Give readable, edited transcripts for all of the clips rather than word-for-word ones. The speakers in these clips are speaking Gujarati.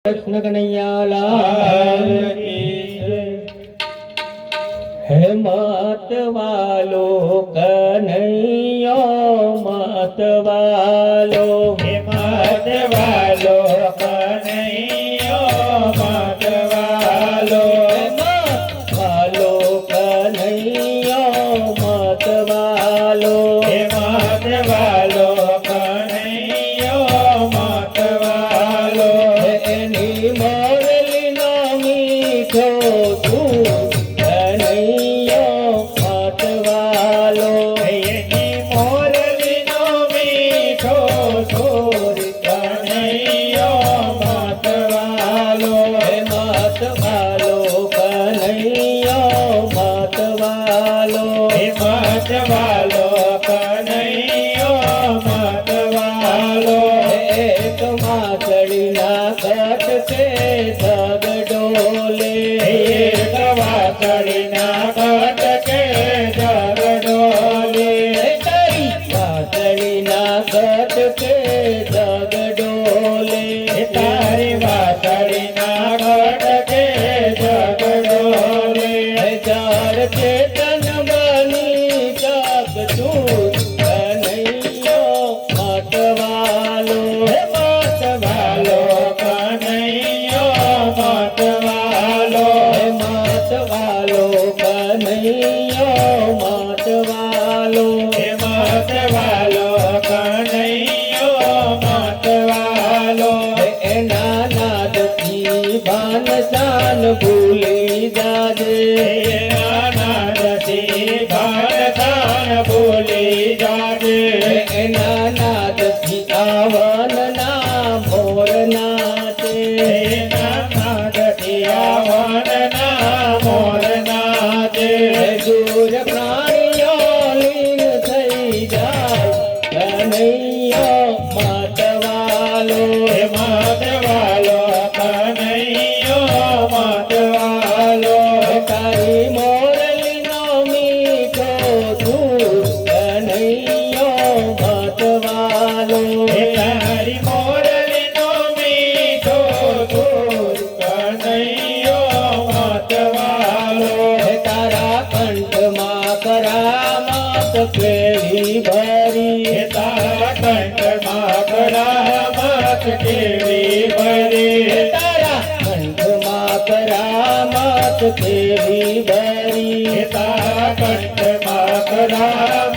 कृष्ण कन्हैया लाल है मात वालो कन्हैया मात वालो हे मात वालो कन्हैया मात वालो मात वालो कन्हैया मात वालो हे मात वालो कन्हैया मात वालो एनी मोरली नो मीठो तू कन्हैया मात वालो एनी मोरली नो मीठो सुर कन्हैया मात वालो मात वालो कन्हैया मात वालो हे मात वालो कन्हैया मात वालो एक माचड़ी ना कट के जग डोले एक वासड़ी ना कट के जग डोले तारी माचड़ी ना कट के जग डोले तारी वासड़ी ना कट के जग डोले चार चेतन बनी जग दूर कन्हैया मात वालो मात वालो कन्हैया मात वालो मात वालो कन्हैया मात वालो मात वालो कन्हैया मात वालो नानाद की भान शान भूली जाजे नानादती भारतान बोली जाजे नानाद की आवन ना मोर नाचे नानादती आवन ना मोर नाचे दूर प्राणियों लीन થઈ જાય કનૈયો માત વાલો मात वालो कन्हैया मात वालो તારી મોરલી નો મીઠો ધૂર કનૈયો માત વાલો तारी मोरली नो मीठो दूर कन्हैया मात वालो તારા કંઠમાં કરામત કેળી ભરી तारा कंठ माकरा मत केवी भरी તારા કંઠમાં કરામત કેળી ભરી तारा कंठ माकरा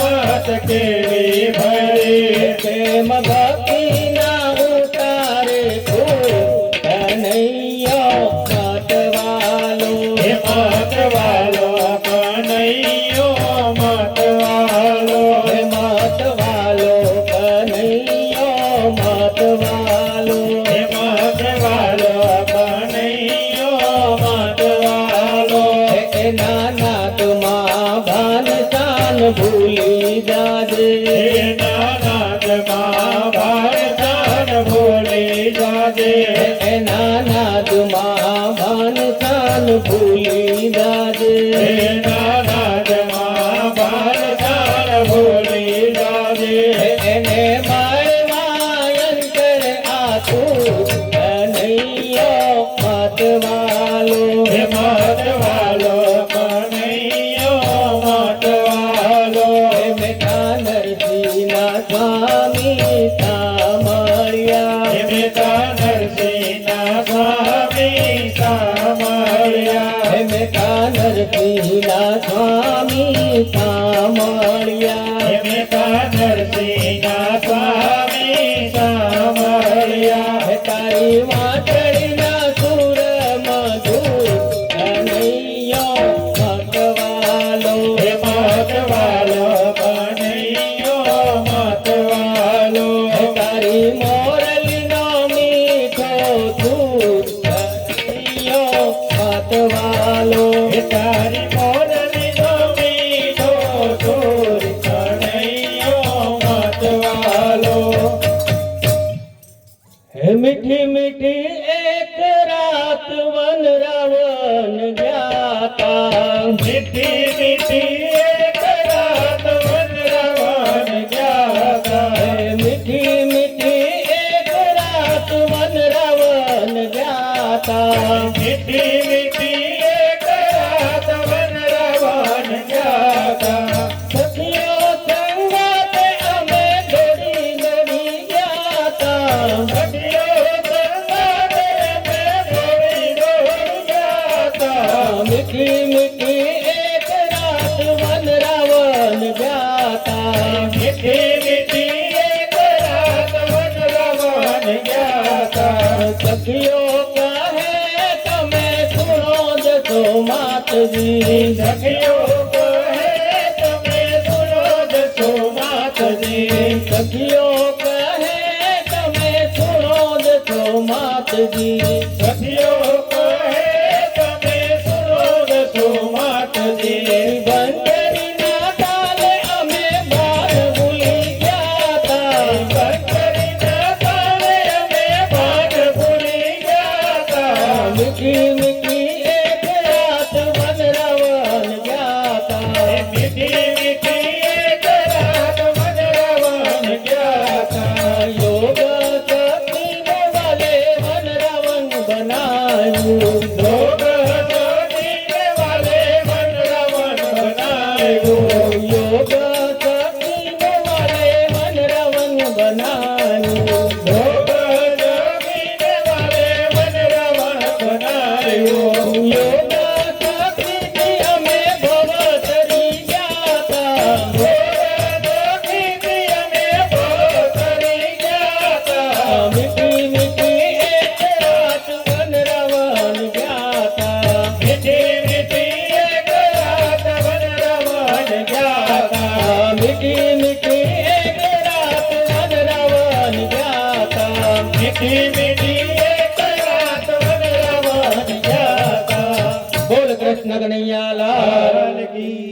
मत केवी भरी પ્રેમ ભક્તિ ના ઉતારે ફૂલ કનૈયો માત વાલો हे मात वालो कन्हैया मात वालो માત વાલો કનૈયો માત વાલો हे मात वालो कन्हैया मात वालो નાનાત માં ભાન શાન ભૂલી જાજે हे नानाथ माँ भारतान भोले जाजे નાનાત માં ભાન શાન ભૂલી જાજે हे नानाथ माँ भारतान भोले जाजे એને માળવા અંતર આખું કનૈયો માત વાલો हे मात वालो कन्हैया मात वालो મેકા નરસિંહના સ્વામી સામળ્યા हे बेटा नरसिंह स्वामी सामरिया મેકા નરસિંહના સ્વામી સામળ્યા हे बेटा नरसिंह स्वामी सामरिया તારી વાટડીના સુર મધુર કનૈયો માત વાલો हे मात वालो कन्हैया मात वालो તારી મોરલીનો મીઠો ધૂર કનૈયો માત વાલો हे तारी मोरली नो मीठो दूर कन्हैया मात वालो હે મીઠી મીઠી એક રાત વન રાવણ જ્ઞાતા मीठी मीठी एक रात वन रवन जाता હે મીઠી મીઠી એક રાત વન રાવણ જ્ઞાતા સખીઓ કહે તમે સુનો જશો માતજી સખીઓ કહે તમે સુનો જશો માતજી સખીઓ કહે તમે સુનો જશો માતજી સખીઓ કહે તમે સુનો જશો માતજી બંદરીના તાલે અમે બાર ભૂલી ગયા તા બંદરીના તાલે અમે ભાગ ભૂલી ગયા તા મીઠી મીઠી એક રાત વનરાવન ગયા તા મીઠી મીઠી એક રાત વનરાવન ગયા તા યોગ શક્તિને વાલે વનરાવન બનાવ્યું ભોગ જોડીને વાલે વનરાવન બનાવ્યું યોગ શક્તિને વાલે વનરાવન બનાવ્યું ભોગ જોડીને વાલે વનરાવન બનાવ્યું યોગ શક્તિથી અમે ભવ તરી ગયા તા ભોગ જોડીને અમે ભોગ કરી ગયા તા મીઠી મીઠી એક રાત વનરાવન ગયા તા મીઠી મીઠી એક રાત વનરાવન ગયા તા મીઠી મીઠી એક રાત વનરાવન ગયા તા મીઠી મીઠી એક રાત વનરાવન ગયા તા બોલ કૃષ્ણ કનૈયા લાલ લાલ કી